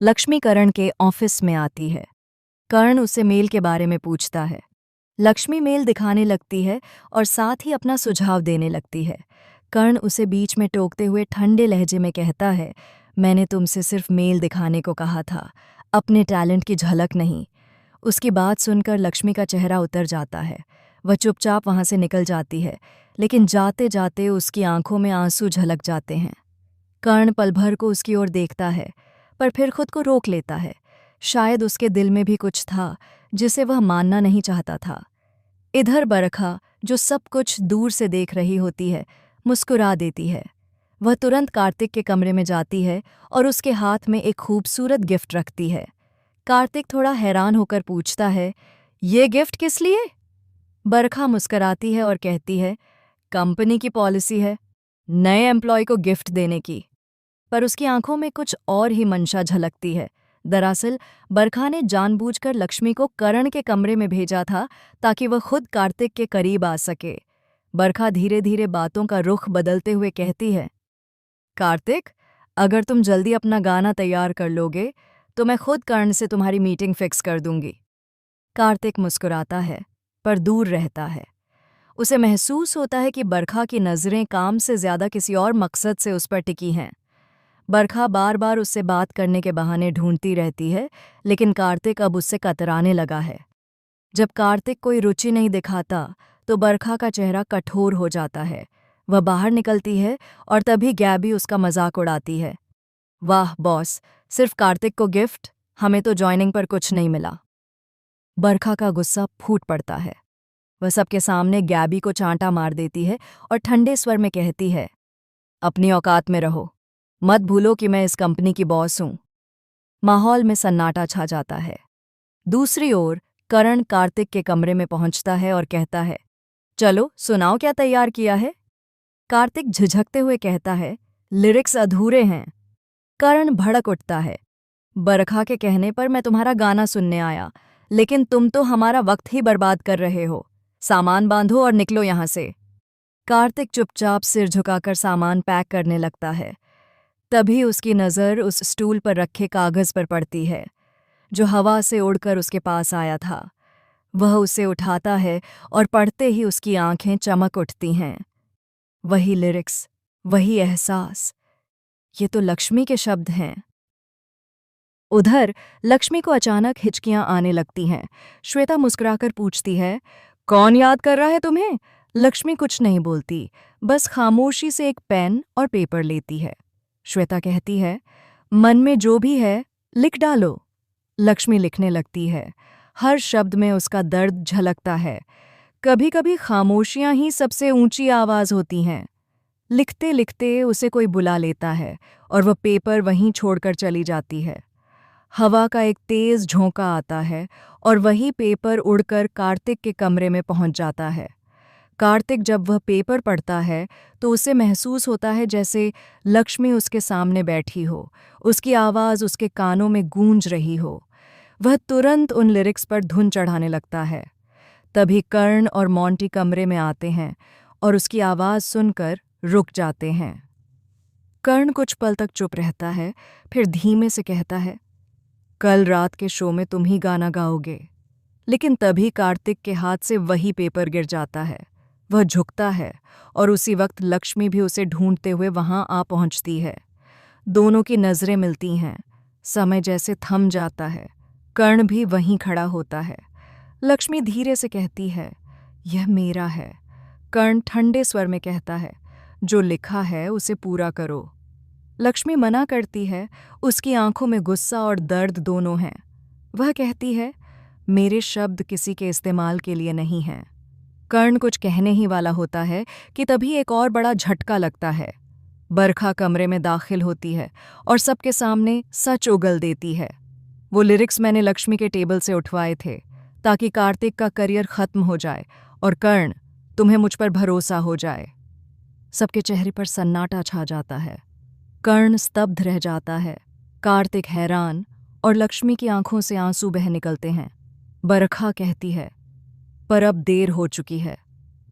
लक्ष्मी करण के ऑफिस में आती है। कर्ण उसे मेल के बारे में पूछता है। लक्ष्मी मेल दिखाने लगती है और साथ ही अपना सुझाव देने लगती है। कर्ण उसे बीच में टोकते हुए ठंडे लहजे में कहता है, मैंने तुमसे सिर्फ मेल दिखाने को कहा था, अपने टैलेंट की झलक नहीं। उसकी बात सुनकर लक्ष्मी का चेहरा उतर जाता है। वह चुपचाप वहां से निकल जाती है, लेकिन जाते जाते उसकी आंखों में आंसू झलक जाते हैं। कर्ण पल भर को उसकी ओर देखता है, पर फिर खुद को रोक लेता है। शायद उसके दिल में भी कुछ था जिसे वह मानना नहीं चाहता था। इधर बरखा, जो सब कुछ दूर से देख रही होती है, मुस्कुरा देती है। वह तुरंत कार्तिक के कमरे में जाती है और उसके हाथ में एक खूबसूरत गिफ्ट रखती है। कार्तिक थोड़ा हैरान होकर पूछता है, ये गिफ्ट किस लिए? बरखा मुस्कुराती है और कहती है, कंपनी की पॉलिसी है, नए एम्प्लॉय को गिफ्ट देने की। पर उसकी आंखों में कुछ और ही मंशा झलकती है। दरअसल बरखा ने जानबूझकर लक्ष्मी को करण के कमरे में भेजा था ताकि वह खुद कार्तिक के करीब आ सके। बरखा धीरे धीरे बातों का रुख बदलते हुए कहती है, कार्तिक, अगर तुम जल्दी अपना गाना तैयार कर लोगे तो मैं खुद कर्ण से तुम्हारी मीटिंग फिक्स कर दूंगी। कार्तिक मुस्कुराता है, पर दूर रहता है। उसे महसूस होता है कि बरखा की नज़रें काम से ज्यादा किसी और मकसद से उस पर टिकी हैं। बरखा बार बार उससे बात करने के बहाने ढूंढती रहती है, लेकिन कार्तिक अब उससे कतराने लगा है। जब कार्तिक कोई रुचि नहीं दिखाता तो बरखा का चेहरा कठोर हो जाता है। वह बाहर निकलती है और तभी गैबी उसका मजाक उड़ाती है। वाह बॉस, सिर्फ कार्तिक को गिफ्ट, हमें तो जॉइनिंग पर कुछ नहीं मिला। बरखा का गुस्सा फूट पड़ता है। वह सबके सामने गैबी को चांटा मार देती है और ठंडे स्वर में कहती है, अपनी औकात में रहो, मत भूलो कि मैं इस कंपनी की बॉस हूं। माहौल में सन्नाटा छा जाता है। दूसरी ओर करण कार्तिक के कमरे में पहुंचता है और कहता है, चलो सुनाओ क्या तैयार किया है। कार्तिक झिझकते हुए कहता है, लिरिक्स अधूरे हैं। करण भड़क उठता है, बरखा के कहने पर मैं तुम्हारा गाना सुनने आया, लेकिन तुम तो हमारा वक्त ही बर्बाद कर रहे हो। सामान बांधो और निकलो यहां से। कार्तिक चुपचाप सिर झुकाकर सामान पैक करने लगता है। तभी उसकी नज़र उस स्टूल पर रखे कागज़ पर पड़ती है, जो हवा से उड़कर उसके पास आया था। वह उसे उठाता है और पढ़ते ही उसकी आंखें चमक उठती हैं। वही लिरिक्स, वही एहसास, ये तो लक्ष्मी के शब्द हैं। उधर लक्ष्मी को अचानक हिचकियां आने लगती हैं। श्वेता मुस्कुराकर पूछती है, कौन याद कर रहा है तुम्हें? लक्ष्मी कुछ नहीं बोलती, बस खामोशी से एक पेन और पेपर लेती है। श्वेता कहती है, मन में जो भी है लिख डालो। लक्ष्मी लिखने लगती है। हर शब्द में उसका दर्द झलकता है। कभी कभी खामोशियां ही सबसे ऊंची आवाज होती हैं। लिखते लिखते उसे कोई बुला लेता है और वह पेपर वहीं छोड़कर चली जाती है। हवा का एक तेज झोंका आता है और वही पेपर उड़कर कार्तिक के कमरे में पहुंच जाता है। कार्तिक जब वह पेपर पढ़ता है तो उसे महसूस होता है जैसे लक्ष्मी उसके सामने बैठी हो, उसकी आवाज़ उसके कानों में गूंज रही हो। वह तुरंत उन लिरिक्स पर धुन चढ़ाने लगता है। तभी कर्ण और मोंटी कमरे में आते हैं और उसकी आवाज़ सुनकर रुक जाते हैं। कर्ण कुछ पल तक चुप रहता है, फिर धीमे से कहता है, कल रात के शो में तुम ही गाना गाओगे। लेकिन तभी कार्तिक के हाथ से वही पेपर गिर जाता है। वह झुकता है और उसी वक्त लक्ष्मी भी उसे ढूंढते हुए वहां आ पहुंचती है। दोनों की नजरें मिलती हैं। समय जैसे थम जाता है। कर्ण भी वहीं खड़ा होता है। लक्ष्मी धीरे से कहती है, यह मेरा है। कर्ण ठंडे स्वर में कहता है, जो लिखा है उसे पूरा करो। लक्ष्मी मना करती है। उसकी आंखों में गुस्सा और दर्द दोनों हैं। वह कहती है, मेरे शब्द किसी के इस्तेमाल के लिए नहीं हैं। कर्ण कुछ कहने ही वाला होता है कि तभी एक और बड़ा झटका लगता है। बरखा कमरे में दाखिल होती है और सबके सामने सच उगल देती है। वो लिरिक्स मैंने लक्ष्मी के टेबल से उठवाए थे ताकि कार्तिक का करियर खत्म हो जाए और कर्ण, तुम्हें मुझ पर भरोसा हो जाए। सबके चेहरे पर सन्नाटा छा जाता है। कर्ण स्तब्ध रह जाता है। कार्तिक हैरान और लक्ष्मी की आंखों से आंसू बह निकलते हैं। बरखा कहती है, पर अब देर हो चुकी है,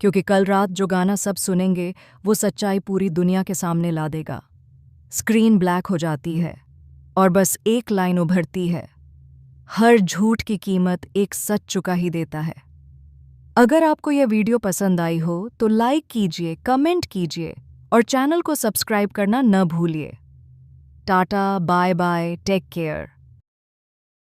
क्योंकि कल रात जो गाना सब सुनेंगे वो सच्चाई पूरी दुनिया के सामने ला देगा। स्क्रीन ब्लैक हो जाती है और बस एक लाइन उभरती है, हर झूठ की कीमत एक सच चुका ही देता है। अगर आपको यह वीडियो पसंद आई हो तो लाइक कीजिए, कमेंट कीजिए और चैनल को सब्सक्राइब करना न भूलिए। Tata, bye bye, take care.